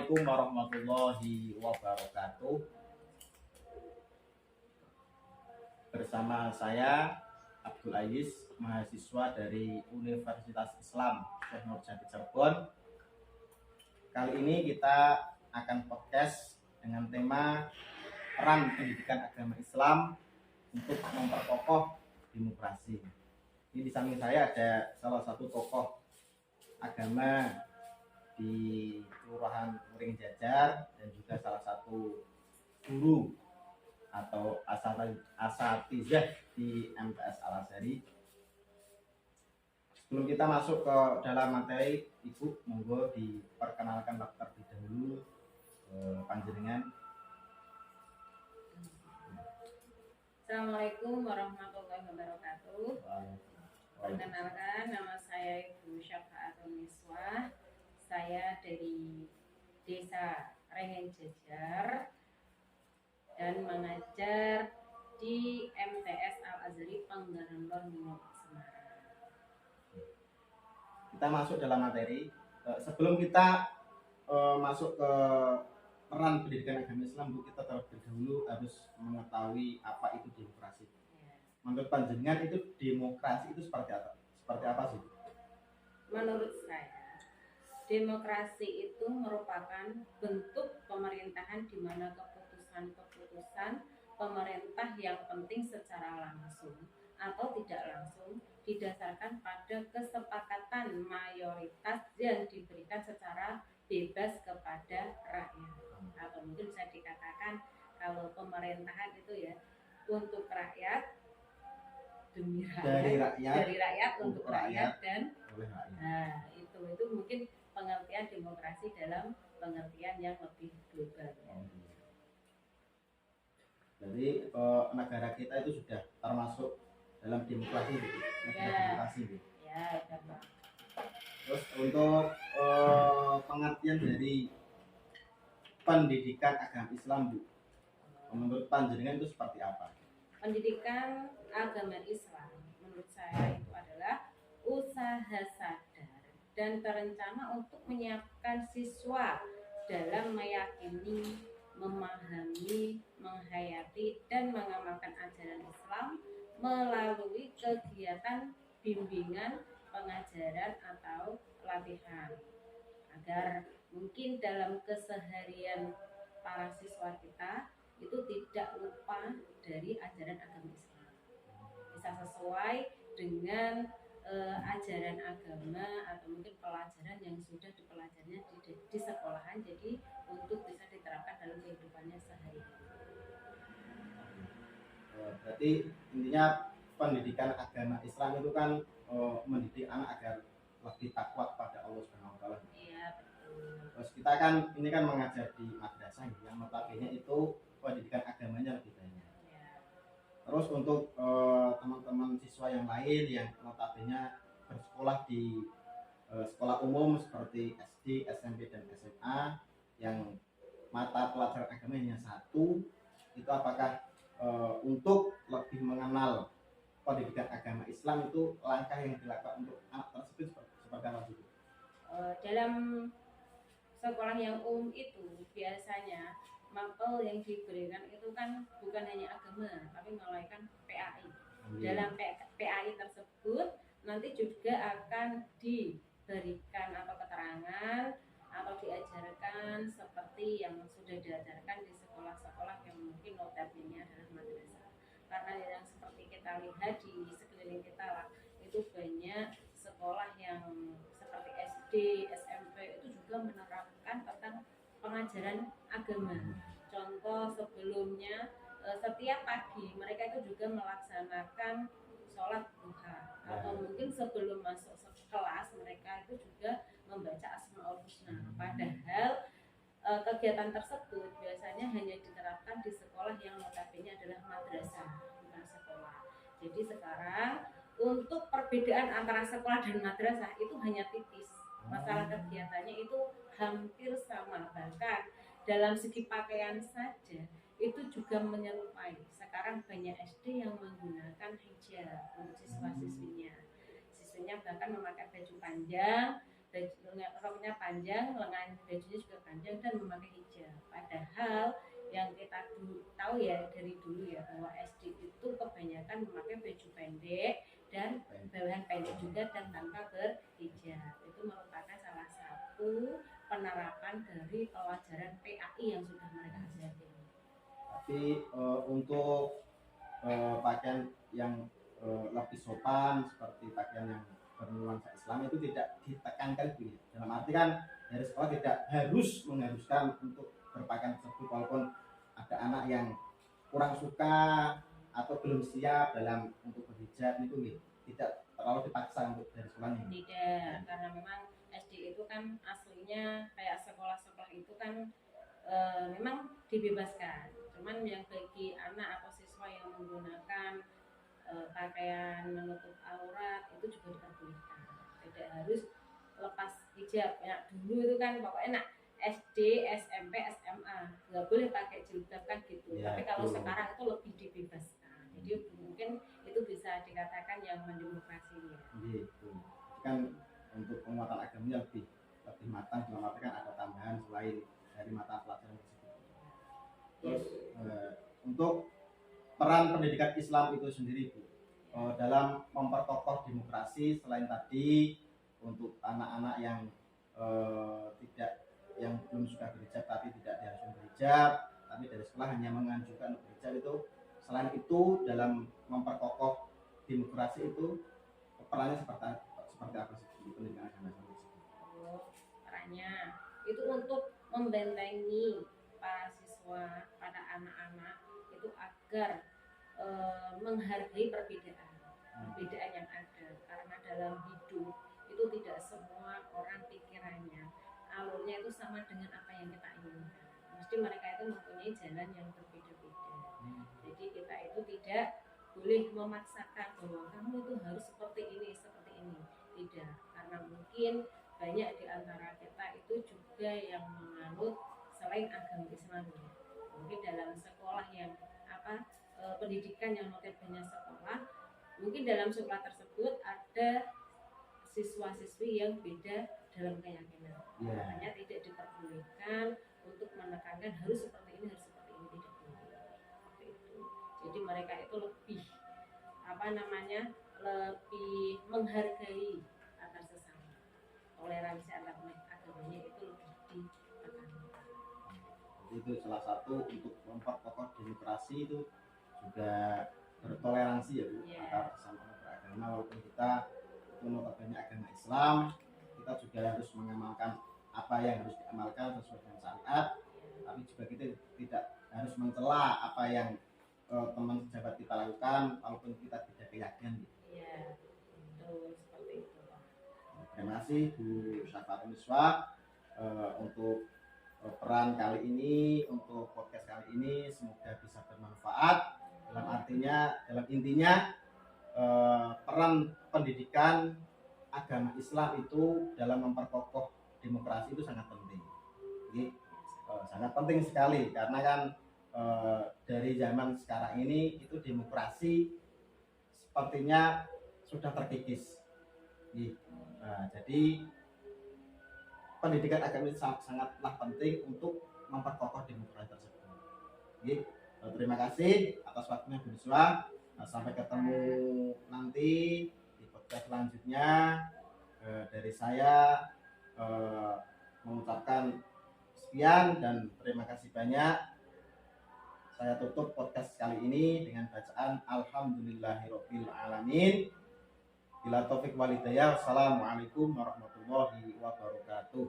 Assalamualaikum warahmatullahi wabarakatuh. Bersama saya Abdul Aziz, mahasiswa dari Universitas Islam Syekh Nurjati Cirebon. Kali ini kita akan podcast dengan tema peran pendidikan agama Islam untuk memperkokoh demokrasi. Ini di samping saya ada salah satu tokoh agama di Kelurahan Uring Jajar dan juga salah satu guru atau asatizah di MTS Al Azhari. Sebelum kita masuk ke dalam materi, Ibu monggo diperkenalkan terlebih dahulu panjenengan. Assalamualaikum warahmatullahi wabarakatuh. Perkenalkan, nama saya Ibu Syafaatul Miswah. Saya dari Desa Rengen Jajar dan mengajar di MTS Al Azhari Panggaran Lor Semarang. Kita masuk dalam materi. Sebelum kita masuk ke peran pendidikan agama Islam, Bu, kita terlebih dahulu harus mengetahui apa itu demokrasi. Menurut panjenengan itu demokrasi itu seperti apa? Seperti apa sih? Menurut saya, demokrasi itu merupakan bentuk pemerintahan di mana keputusan-keputusan pemerintah yang penting secara langsung atau tidak langsung didasarkan pada kesepakatan mayoritas yang diberikan secara bebas kepada rakyat. Atau mungkin bisa dikatakan kalau pemerintahan itu ya untuk rakyat, demi rakyat, dari rakyat untuk rakyat dan oleh rakyat. Nah, itu mungkin pengertian demokrasi dalam pengertian yang lebih global. Jadi negara kita itu sudah termasuk dalam demokrasi, demokrasi. Ya, benar. Terus untuk pengertian dari pendidikan agama Islam, Bu, menurut panjenengan itu seperti apa? Pendidikan agama Islam menurut saya itu adalah usaha sadar dan terencana untuk menyiapkan siswa dalam meyakini, memahami, menghayati, dan mengamalkan ajaran Islam melalui kegiatan bimbingan, pengajaran, atau pelatihan agar mungkin dalam keseharian para siswa kita itu tidak lupa dari ajaran agama Islam, bisa sesuai dengan ajaran agama atau mungkin pelajaran yang sudah dipelajarinya di sekolahan, jadi untuk bisa diterapkan dalam kehidupannya sehari-hari. Berarti intinya pendidikan agama Islam itu kan mendidik anak agar lebih takwa kepada Allah Subhanahu wa taala. Iya, betul. Terus kita kan ini kan mengajar di madrasah yang notabene itu pendidikan agamanya lebih banyak. Terus untuk teman-teman siswa yang lain yang notabene bersekolah di sekolah umum seperti SD, SMP, dan SMA yang mata pelajaran agamanya hanya satu, itu apakah untuk lebih mengenal pendidikan agama Islam itu langkah yang dilakukan untuk anak tersebut seperti apa sih? Dalam sekolah yang umum itu biasanya mapel yang diberikan itu kan bukan hanya agama tapi melainkan PAI. Dalam PAI tersebut nanti juga akan diberikan atau keterangan atau diajarkan seperti yang sudah diajarkan di sekolah-sekolah yang mungkin notabene adalah madrasah. Karena yang seperti kita lihat di sekeliling kita lah, itu banyak sekolah yang seperti SD, SMP itu juga menerapkan tentang pengajaran agama. Contoh sebelumnya setiap pagi mereka itu juga melaksanakan sholat duha atau mungkin sebelum masuk kelas mereka itu juga membaca Asmaul Husna. Padahal kegiatan tersebut biasanya hanya diterapkan di sekolah yang notabene adalah madrasah, bukan sekolah. Jadi sekarang untuk perbedaan antara sekolah dan madrasah itu hanya tipis. Masalah kegiatannya itu hampir sama, bahkan dalam segi pakaian saja itu juga menyerupai. Sekarang banyak SD yang menggunakan hijab untuk siswa-siswinya. Siswinya bahkan memakai baju panjang roknya panjang, lengan bajunya juga panjang dan memakai hijab. Padahal yang kita tahu ya dari dulu ya bahwa SD itu kebanyakan memakai baju pendek dan bawahan pendek juga dan tanpa berhijab. Itu merupakan salah satu penerapan dari pelajaran PAI yang sudah mereka ajarkan. Tapi untuk pakaian yang lebih sopan seperti pakaian yang bernuansa Islam itu tidak ditekankan Bu. Dalam arti kan dari sekolah tidak mengharuskan untuk berpakaian tersebut, walaupun ada anak yang kurang suka atau belum siap dalam untuk berhijab itu tidak terlalu dipaksa untuk dari sekolahnya. Tidak, karena memang SD itu kan aslinya kayak sekolah-sekolah itu kan memang dibebaskan. Cuman yang bagi anak atau siswa yang menggunakan pakaian menutup aurat itu juga diperbolehkan. Tidak harus lepas hijab. Ya, dulu itu kan pokoknya SD, SMP, SMA nggak boleh pakai jilbab kan gitu. Ya, tapi kalau sekarang itu lebih dibebaskan. Jadi mungkin itu bisa dikatakan yang mendemokrasi ya. Gitu. Kan untuk penguatan agamanya lebih matang, dalam arti kan ada tambahan selain dari mata pelajaran tersebut. Terus untuk peran pendidikan Islam itu sendiri Bu, dalam memperkokoh demokrasi selain tadi untuk anak-anak yang yang belum suka berhijab tapi tidak diharuskan berhijab, tapi dari sekolah hanya menganjurkan untuk berhijab itu. Selain itu dalam memperkokoh demokrasi itu perannya seperti apa sih di pendidikan agama tersebut? Perannya itu untuk membentengi para siswa, para anak-anak itu agar menghargai perbedaan yang ada, karena dalam hidup itu tidak semua orang pikirannya alurnya itu sama dengan apa yang kita inginkan. Mesti mereka itu mempunyai jalan yang berbeda-beda. Jadi kita itu tidak boleh memaksakan bahwa kamu itu harus seperti ini. Tidak, karena mungkin banyak di antara kita itu juga yang menganut selain agama Islam ya. Mungkin dalam sekolah yang pendidikan yang notabene sekolah, mungkin dalam sekolah tersebut ada siswa-siswi yang beda dalam keyakinan. Makanya tidak diperbolehkan untuk menekankan harus seperti ini, tidak boleh. Seperti itu. Jadi mereka itu lebih lebih menghargai antar sesama. Toleransi antar agamanya itu lebih ditekankan. Itu salah satu untuk memperkokoh demokrasi itu juga bertoleransi ya Bu, antar sesama beragama. Walaupun kita itu notabene agama Islam, kita juga harus mengamalkan apa yang harus diamalkan sesuai dengan syariat, tapi juga kita tidak harus mencela apa yang teman pejabat kita lakukan walaupun kita tidak keyakinan gitu. Iya, betul seperti itu Pak. Terima kasih Bu Syafatul Miswah untuk peran kali ini, untuk podcast kali ini, semoga bisa bermanfaat. Dalam intinya peran pendidikan agama Islam itu dalam memperkokoh demokrasi itu sangat penting. Jadi, sangat penting sekali karena kan dari zaman sekarang ini itu demokrasi sepertinya sudah terkikis. Jadi pendidikan agama itu sangatlah penting untuk memperkokoh demokrasi tersebut. Terima kasih atas waktunya Bu Miswah. Sampai ketemu nanti di podcast selanjutnya. Dari saya mengucapkan sekian dan terima kasih banyak. Saya tutup podcast kali ini dengan bacaan Alhamdulillahirabbil alamin. Bila taufik walidayah. Wassalamualaikum warahmatullahi wabarakatuh.